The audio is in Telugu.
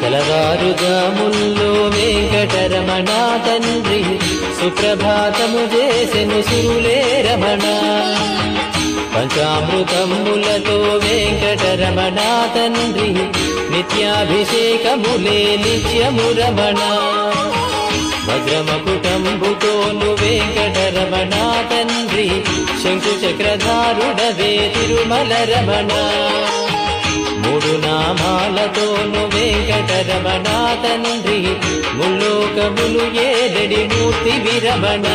తెలవారుజాముల్లో వెంకటరమణ తండ్రి సుప్రభాతము చేసెను సురులే రమణ పంచామృతములతో వెంకటరమణ తండ్రి నిత్యాభిషేకములే నిత్యము రమణ భద్రమకుటంబుతోను వెంకటరమణ తండ్రి శంకు చక్రధారుడవే తిరుమల రమణ మూడు నామాలతోను వెంకటరమణ తండ్రి ముల్లోకములు ఏడడి మూర్తి విరమణ